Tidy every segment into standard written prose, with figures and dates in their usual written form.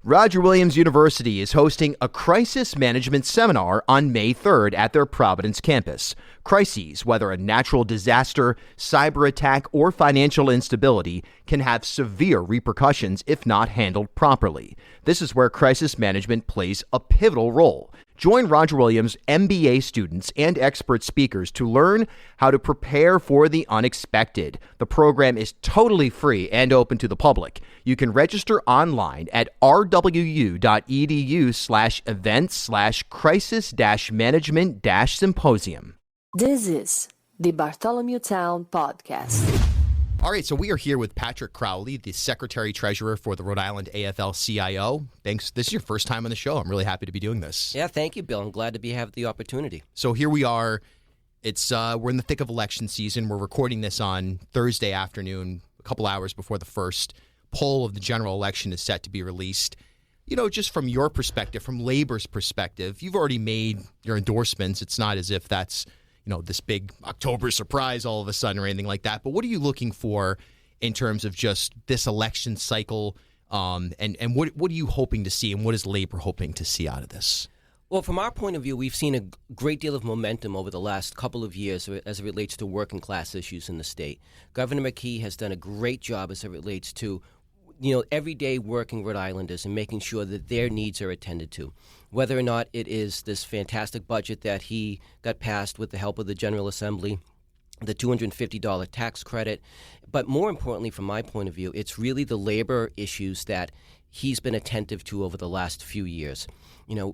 Roger Williams University is hosting a crisis management seminar on May 3rd at their Providence campus. Crises, whether a natural disaster, cyber attack, or financial instability, can have severe repercussions if not handled properly. This is where crisis management plays a pivotal role. Join Roger Williams MBA students and expert speakers to learn how to prepare for the unexpected. The program is totally free and open to the public. You can register online at rwu.edu/events/crisis-management-symposium. This is the Bartholomew Town Podcast. All right, so we are here with Patrick Crowley, the Secretary-Treasurer for the Rhode Island AFL-CIO. Thanks. This is your first time on the show. I'm really happy to be doing this. Yeah, thank you, Bill. I'm glad to have the opportunity. So here we are. It's we're in the thick of election season. We're recording this on Thursday afternoon, a couple hours before the first poll of the general election is set to be released. You know, just from your perspective, from Labor's perspective, you've already made your endorsements. It's not as if that's this big October surprise all of a sudden or anything like that. But what are you looking for in terms of just this election cycle? And what are you hoping to see, and what is Labor hoping to see out of this? Well, from our point of view, we've seen a great deal of momentum over the last couple of years as it relates to working class issues in the state. Governor McKee has done a great job as it relates to everyday working Rhode Islanders and making sure that their needs are attended to. Whether or not it is this fantastic budget that he got passed with the help of the General Assembly, the $250 tax credit, but more importantly, from my point of view, it's really the labor issues that he's been attentive to over the last few years.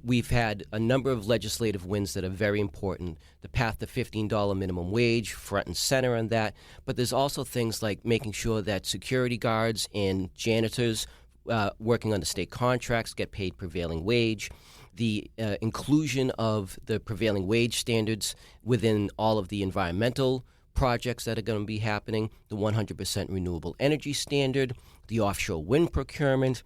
We've had a number of legislative wins that are very important. The path to $15 minimum wage, front and center on that. But there's also things like making sure that security guards and janitors working under state contracts get paid prevailing wage. The inclusion of the prevailing wage standards within all of the environmental projects that are going to be happening, the 100% renewable energy standard, the offshore wind procurement,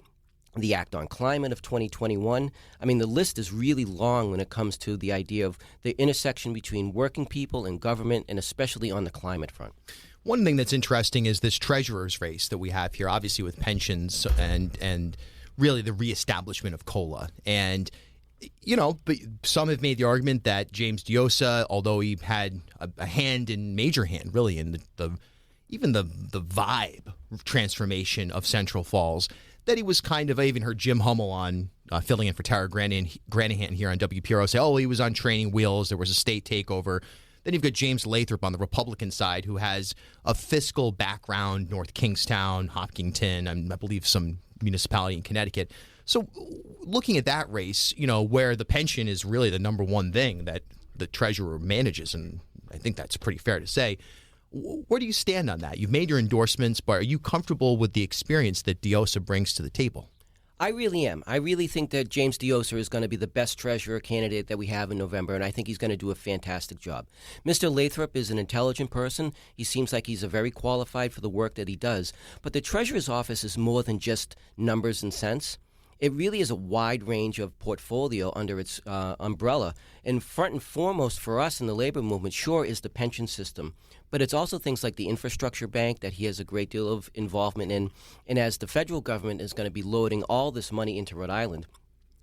the Act on Climate of 2021. I mean, the list is really long when it comes to the idea of the intersection between working people and government, and especially on the climate front. One thing that's interesting is this treasurer's race that we have here, obviously with pensions and really the reestablishment of COLA. And, but some have made the argument that James Diossa, although he had a major hand, really, in even the vibe transformation of Central Falls, that he was I even heard Jim Hummel on filling in for Tara Granahan here on WPRO say, he was on training wheels, there was a state takeover. Then you've got James Lathrop on the Republican side, who has a fiscal background, North Kingstown, Hopkinton, I believe some municipality in Connecticut. So looking at that race, where the pension is really the number one thing that the treasurer manages, and I think that's pretty fair to say, where do you stand on that? You've made your endorsements, but are you comfortable with the experience that Diossa brings to the table? I really am. I really think that James Diossa is going to be the best treasurer candidate that we have in November, and I think he's going to do a fantastic job. Mr. Lathrop is an intelligent person. He seems like he's very qualified for the work that he does. But the treasurer's office is more than just numbers and cents. It really is a wide range of portfolio under its umbrella. And front and foremost for us in the labor movement, sure, is the pension system. But it's also things like the infrastructure bank that he has a great deal of involvement in. And as the federal government is going to be loading all this money into Rhode Island,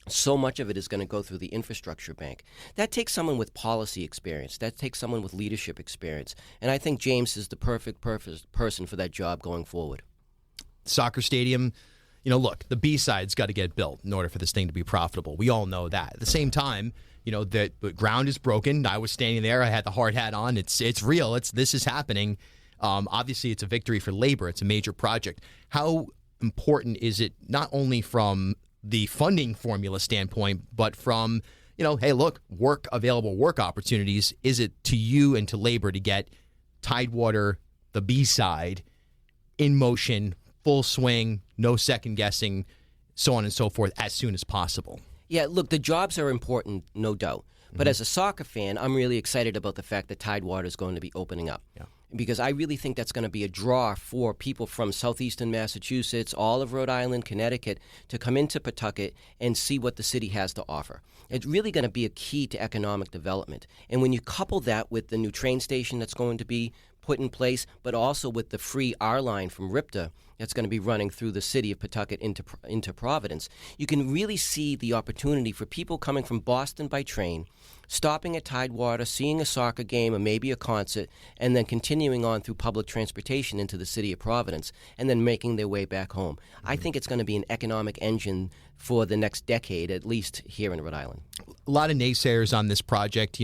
so much of it is going to go through the infrastructure bank. That takes someone with policy experience. That takes someone with leadership experience. And I think James is the perfect person for that job going forward. Soccer stadium. Look, the B-side's got to get built in order for this thing to be profitable. We all know that. At the same time, that the ground is broken. I was standing there. I had the hard hat on. It's real. This is happening. Obviously, it's a victory for labor. It's a major project. How important is it not only from the funding formula standpoint, but from, hey, look, available work opportunities? Is it to you and to labor to get Tidewater, the B-side, in motion, full swing, no second guessing, so on and so forth, as soon as possible? Yeah, look, the jobs are important, no doubt. But as a soccer fan, I'm really excited about the fact that Tidewater is going to be opening up. Yeah. Because I really think that's going to be a draw for people from southeastern Massachusetts, all of Rhode Island, Connecticut, to come into Pawtucket and see what the city has to offer. It's really going to be a key to economic development. And when you couple that with the new train station that's going to be put in place, but also with the free R line from RIPTA that's going to be running through the city of Pawtucket into Providence, you can really see the opportunity for people coming from Boston by train, stopping at Tidewater, seeing a soccer game or maybe a concert, and then continuing on through public transportation into the city of Providence, and then making their way back home. I think it's going to be an economic engine for the next decade, at least here in Rhode Island. A lot of naysayers on this project,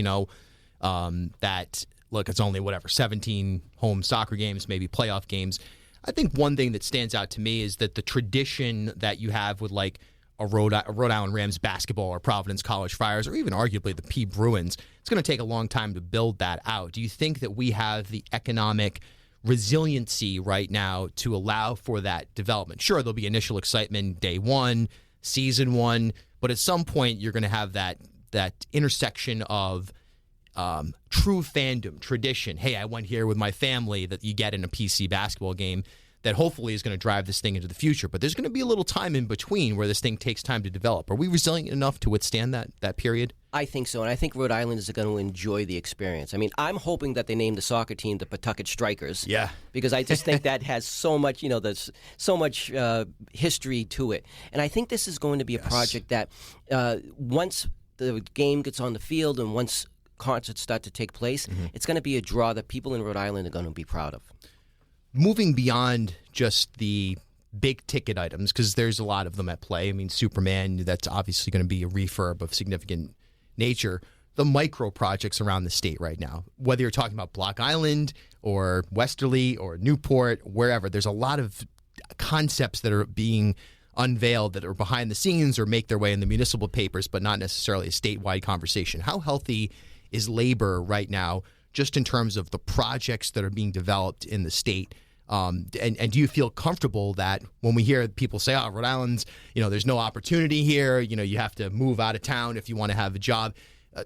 that, look, it's only 17 home soccer games, maybe playoff games. I think one thing that stands out to me is that the tradition that you have with like a Rhode Island Rams basketball or Providence College Friars or even arguably the P Bruins, it's going to take a long time to build that out. Do you think that we have the economic resiliency right now to allow for that development? Sure, there'll be initial excitement day one, season one, but at some point you're going to have that intersection of true fandom, tradition. Hey, I went here with my family that you get in a PC basketball game that hopefully is going to drive this thing into the future. But there's going to be a little time in between where this thing takes time to develop. Are we resilient enough to withstand that period? I think so, and I think Rhode Islanders are going to enjoy the experience. I mean, I'm hoping that they name the soccer team the Pawtucket Strikers. Yeah. Because I just think that has so much, there's so much history to it. And I think this is going to be a project that once the game gets on the field and once concerts start to take place, it's going to be a draw that people in Rhode Island are going to be proud of. Moving beyond just the big ticket items, because there's a lot of them at play. I mean, Superman, that's obviously going to be a refurb of significant nature. The micro projects around the state right now, whether you're talking about Block Island or Westerly or Newport, wherever, there's a lot of concepts that are being unveiled that are behind the scenes or make their way in the municipal papers, but not necessarily a statewide conversation. How healthy is labor right now, just in terms of the projects that are being developed in the state? And do you feel comfortable that when we hear people say, Rhode Island's, there's no opportunity here, you have to move out of town if you want to have a job,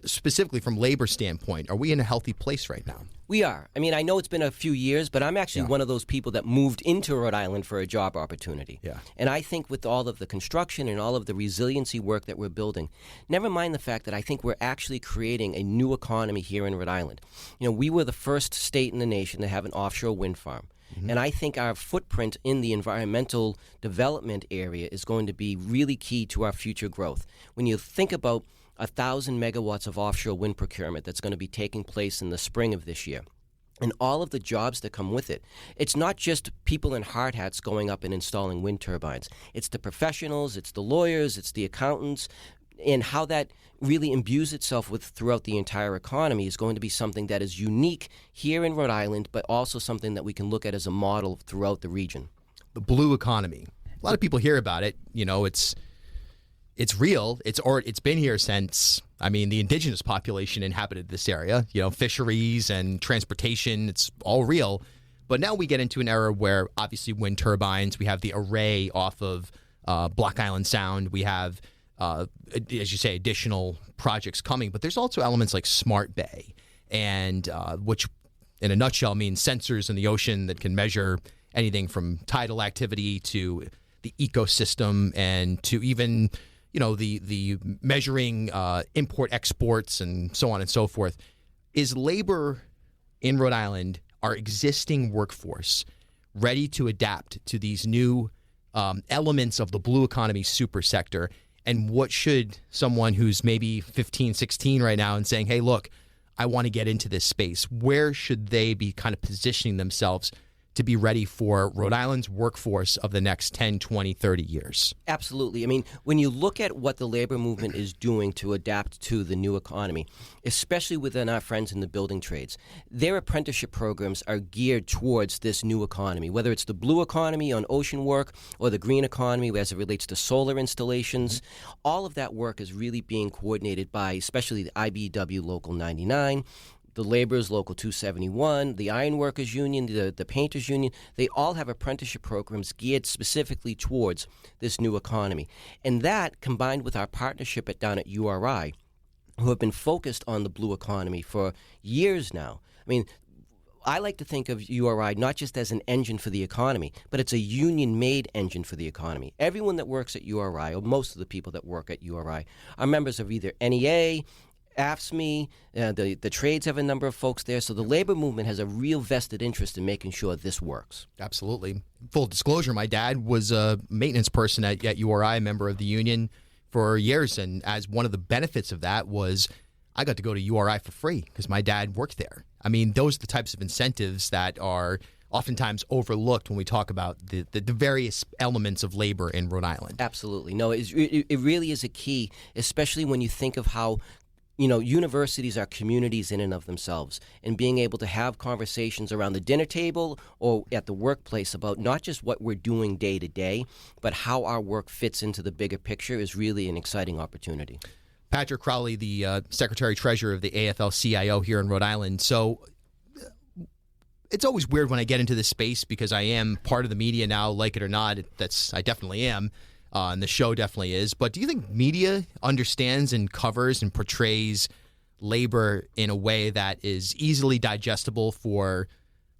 specifically from labor standpoint, are we in a healthy place right now? We are. I mean, I know it's been a few years, but I'm actually one of those people that moved into Rhode Island for a job opportunity. Yeah. And I think with all of the construction and all of the resiliency work that we're building, never mind the fact that I think we're actually creating a new economy here in Rhode Island. We were the first state in the nation to have an offshore wind farm. And I think our footprint in the environmental development area is going to be really key to our future growth. When you think about 1,000 megawatts of offshore wind procurement that's going to be taking place in the spring of this year, and all of the jobs that come with it, it's not just people in hard hats going up and installing wind turbines. It's the professionals, it's the lawyers, it's the accountants, and how that really imbues itself with throughout the entire economy is going to be something that is unique here in Rhode Island, but also something that we can look at as a model throughout the region. The blue economy. A lot of people hear about it. It's real. It's been here since, the indigenous population inhabited this area. Fisheries and transportation, it's all real. But now we get into an era where obviously wind turbines, we have the array off of Block Island Sound, we have as you say, additional projects coming. But there's also elements like Smart Bay, and which in a nutshell means sensors in the ocean that can measure anything from tidal activity to the ecosystem and to even, the measuring import exports and so on and so forth. Is labor in Rhode Island, our existing workforce, ready to adapt to these new elements of the blue economy super sector? And what should someone who's maybe 15, 16 right now and saying, hey, look, I want to get into this space, where should they be kind of positioning themselves to be ready for Rhode Island's workforce of the next 10, 20, 30 years? Absolutely. I mean, when you look at what the labor movement is doing to adapt to the new economy, especially within our friends in the building trades, their apprenticeship programs are geared towards this new economy, whether it's the blue economy on ocean work or the green economy as it relates to solar installations. All of that work is really being coordinated by especially the IBEW Local 99, the Laborers Local 271, the Ironworkers Union, the Painters Union. They all have apprenticeship programs geared specifically towards this new economy. And that, combined with our partnership down at URI, who have been focused on the blue economy for years now. I mean, I like to think of URI not just as an engine for the economy, but it's a union-made engine for the economy. Everyone that works at URI, or most of the people that work at URI, are members of either NEA, AFSCME, the trades have a number of folks there. So the labor movement has a real vested interest in making sure this works. Absolutely. Full disclosure, my dad was a maintenance person at URI, a member of the union for years. And as one of the benefits of that was I got to go to URI for free because my dad worked there. I mean, those are the types of incentives that are oftentimes overlooked when we talk about the various elements of labor in Rhode Island. Absolutely. No, it really is a key, especially when you think of how, universities are communities in and of themselves, and being able to have conversations around the dinner table or at the workplace about not just what we're doing day to day, but how our work fits into the bigger picture is really an exciting opportunity. Patrick Crowley, the Secretary-Treasurer of the AFL-CIO here in Rhode Island. So it's always weird when I get into this space because I am part of the media now, like it or not. I definitely am. And the show definitely is. But do you think media understands and covers and portrays labor in a way that is easily digestible for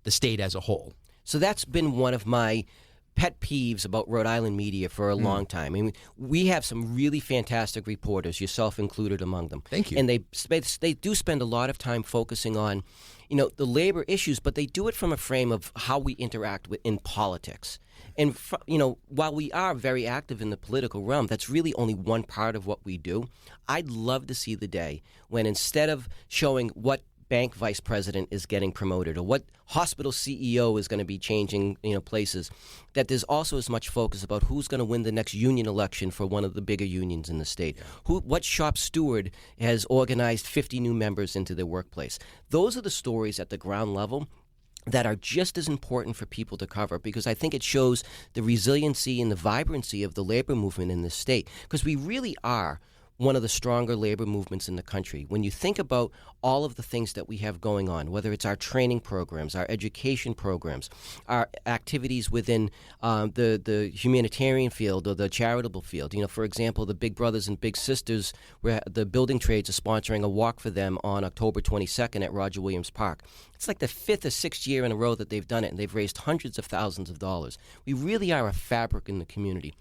the state as a whole? So that's been one of my pet peeves about Rhode Island media for a long time. I mean, we have some really fantastic reporters, yourself included among them. Thank you. And they do spend a lot of time focusing on, the labor issues, but they do it from a frame of how we interact in politics. And, while we are very active in the political realm, that's really only one part of what we do. I'd love to see the day when instead of showing what bank vice president is getting promoted or what hospital CEO is going to be changing places, that there's also as much focus about who's going to win the next union election for one of the bigger unions in the state. What shop steward has organized 50 new members into their workplace. Those are the stories at the ground level that are just as important for people to cover, because I think it shows the resiliency and the vibrancy of the labor movement in this state, because we really are one of the stronger labor movements in the country. When you think about all of the things that we have going on, whether it's our training programs, our education programs, our activities within the humanitarian field or the charitable field. For example, the Big Brothers and Big Sisters, where the building trades are sponsoring a walk for them on October 22nd at Roger Williams Park. It's like the 5th or 6th year in a row that they've done it, and they've raised hundreds of thousands of dollars. We really are a fabric in the community.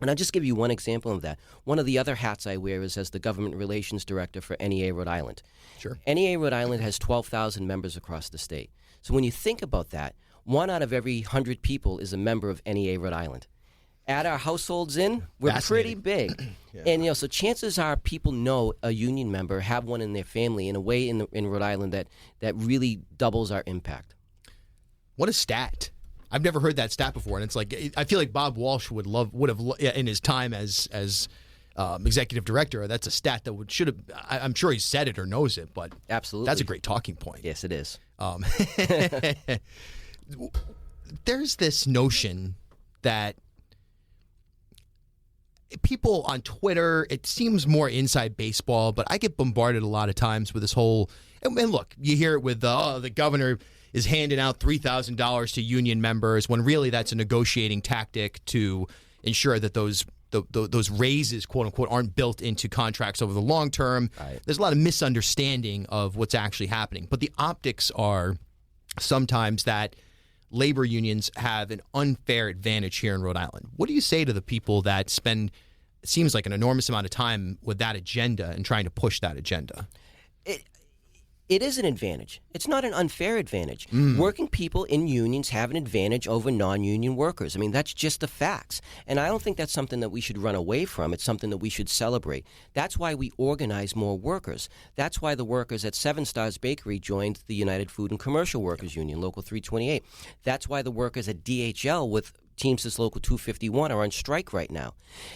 And I'll just give you one example of that. One of the other hats I wear is as the Government Relations Director for NEA Rhode Island. Sure. NEA Rhode Island has 12,000 members across the state. So when you think about that, 1 out of every 100 people is a member of NEA Rhode Island. Add our households in, we're pretty big. Yeah. And, so chances are people know a union member, have one in their family in a way in Rhode Island that really doubles our impact. What a stat. I've never heard that stat before, and it's like I feel like Bob Walsh would have in his time as executive director. That's a stat that should have. I'm sure he said it or knows it, but absolutely, that's a great talking point. Yes, it is. There's this notion that people on Twitter, it seems more inside baseball, but I get bombarded a lot of times with this whole. And look, you hear it with the governor is handing out $3,000 to union members when really that's a negotiating tactic to ensure that those raises, quote unquote, aren't built into contracts over the long term. Right. There's a lot of misunderstanding of what's actually happening. But the optics are sometimes that labor unions have an unfair advantage here in Rhode Island. What do you say to the people that spend, it seems like, an enormous amount of time with that agenda and trying to push that agenda? It is an advantage. It's not an unfair advantage. Working people in unions have an advantage over non-union workers. I mean, that's just the facts. And I don't think that's something that we should run away from. It's something that we should celebrate. That's why we organize more workers. That's why the workers at Seven Stars Bakery joined the United Food and Commercial Workers Union, Local 328. That's why the workers at DHL with Teamsters Local 251 are on strike right now.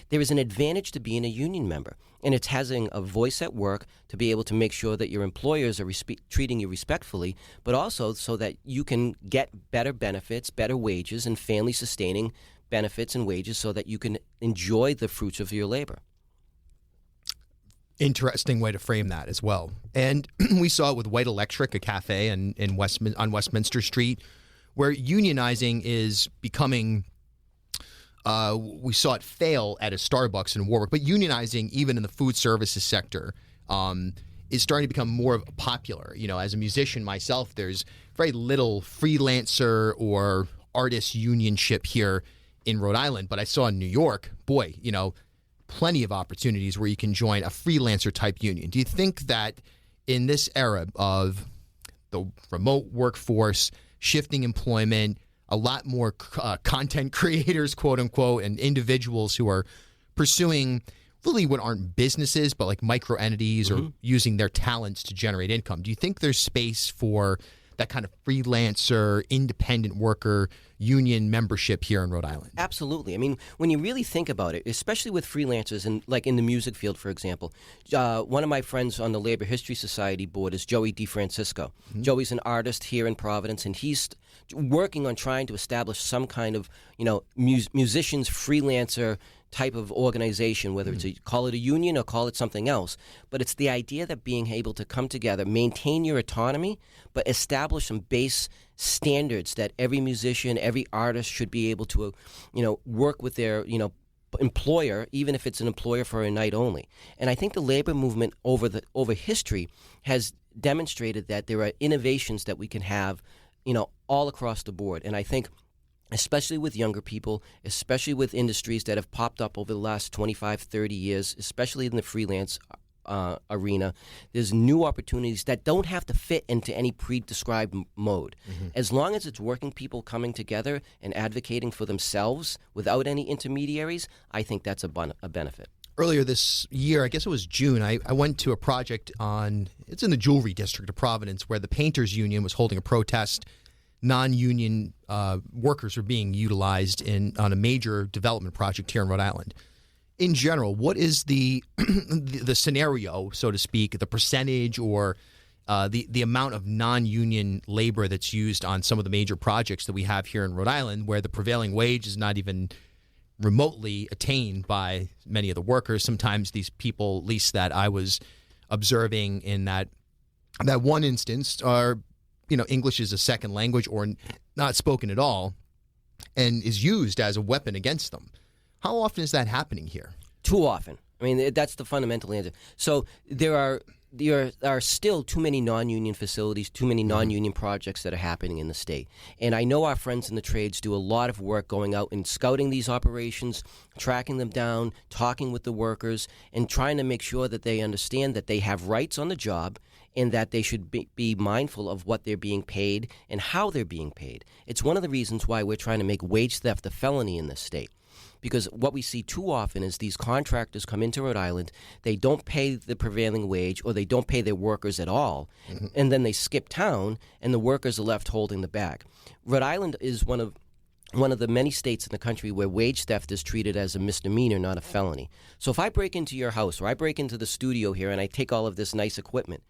There is an advantage to being a union member, and it's having a voice at work to be able to make sure that your employers are treating you respectfully, but also so that you can get better benefits, better wages, and family-sustaining benefits and wages so that you can enjoy the fruits of your labor. Interesting way to frame that as well. And we saw it with White Electric, a cafe on Westminster Street, where unionizing is becoming, we saw it fail at a Starbucks in Warwick, but unionizing even in the food services sector is starting to become more popular. As a musician myself, there's very little freelancer or artist unionship here in Rhode Island, but I saw in New York, boy, plenty of opportunities where you can join a freelancer type union. Do you think that in this era of the remote workforce, shifting employment, a lot more content creators, quote unquote, and individuals who are pursuing really what aren't businesses, but like micro entities or using their talents to generate income. Do you think there's space for that kind of freelancer, independent worker union membership here in Rhode Island? Absolutely. I mean, when you really think about it, especially with freelancers and like in the music field, for example, one of my friends on the Labor History Society board is Joey DeFrancisco. Joey's an artist here in Providence, and he's working on trying to establish some kind of, musicians freelancer type of organization, whether it's call it a union or call it something else. But it's the idea that being able to come together, maintain your autonomy, but establish some base standards that every musician, every artist should be able to, work with their, employer, even if it's an employer for a night only. And I think the labor movement over history has demonstrated that there are innovations that we can have, all across the board. And I think especially with younger people, especially with industries that have popped up over the last 25, 30 years, especially in the freelance arena, there's new opportunities that don't have to fit into any pre-described mode. As long as it's working people coming together and advocating for themselves without any intermediaries, I think that's a benefit. Earlier this year, I guess it was June, I went to a project it's in the Jewelry District of Providence, where the Painters Union was holding a protest. Non-union workers were being utilized on a major development project here in Rhode Island. In general, what is the the scenario, so to speak, the percentage or the amount of non-union labor that's used on some of the major projects that we have here in Rhode Island, where the prevailing wage is not even remotely attained by many of the workers? Sometimes these people, at least that I was observing in that one instance, are English is a second language or not spoken at all, and is used as a weapon against them. How often is that happening here? Too often. I mean, that's the fundamental answer. So there are still too many non-union facilities, too many non-union projects that are happening in the state. And I know our friends in the trades do a lot of work going out and scouting these operations, tracking them down, talking with the workers, and trying to make sure that they understand that they have rights on the job and that they should be mindful of what they're being paid and how they're being paid. It's one of the reasons why we're trying to make wage theft a felony in this state. Because what we see too often is these contractors come into Rhode Island, they don't pay the prevailing wage or they don't pay their workers at all, and then they skip town and the workers are left holding the bag. Rhode Island is one of the many states in the country where wage theft is treated as a misdemeanor, not a felony. So if I break into your house or I break into the studio here and I take all of this nice equipment,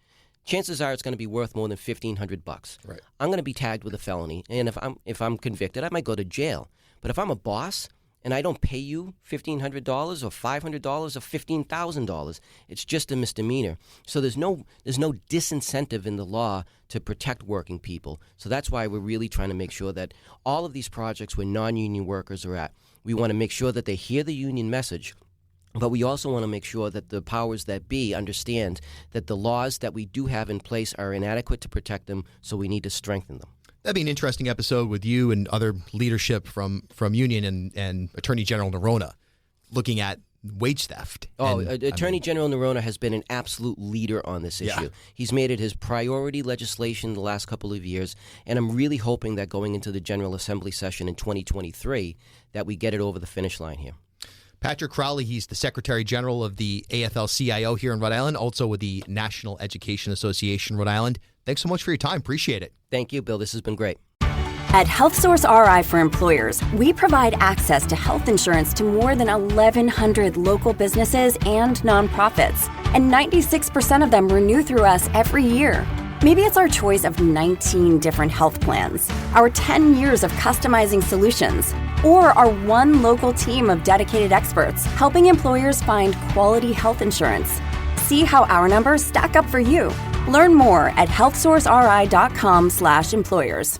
chances are it's going to be worth more than $1,500. Right. I'm going to be tagged with a felony, and if I'm convicted, I might go to jail. But if I'm a boss and I don't pay you $1,500 or $500 or $15,000, it's just a misdemeanor. So there's no disincentive in the law to protect working people. So that's why we're really trying to make sure that all of these projects where non-union workers are at, we want to make sure that they hear the union message. But we also want to make sure that the powers that be understand that the laws that we do have in place are inadequate to protect them, so we need to strengthen them. That'd be an interesting episode with you and other leadership from Union and Attorney General Nerona looking at wage theft. Attorney General Nerona has been an absolute leader on this issue. Yeah. He's made it his priority legislation the last couple of years, and I'm really hoping that going into the General Assembly session in 2023 that we get it over the finish line here. Patrick Crowley, he's the Secretary General of the AFL-CIO here in Rhode Island, also with the National Education Association Rhode Island. Thanks so much for your time. Appreciate it. Thank you, Bill. This has been great. At HealthSource RI for Employers, we provide access to health insurance to more than 1,100 local businesses and nonprofits, and 96% of them renew through us every year. Maybe it's our choice of 19 different health plans, our 10 years of customizing solutions, or our one local team of dedicated experts helping employers find quality health insurance. See how our numbers stack up for you. Learn more at healthsourceri.com/employers.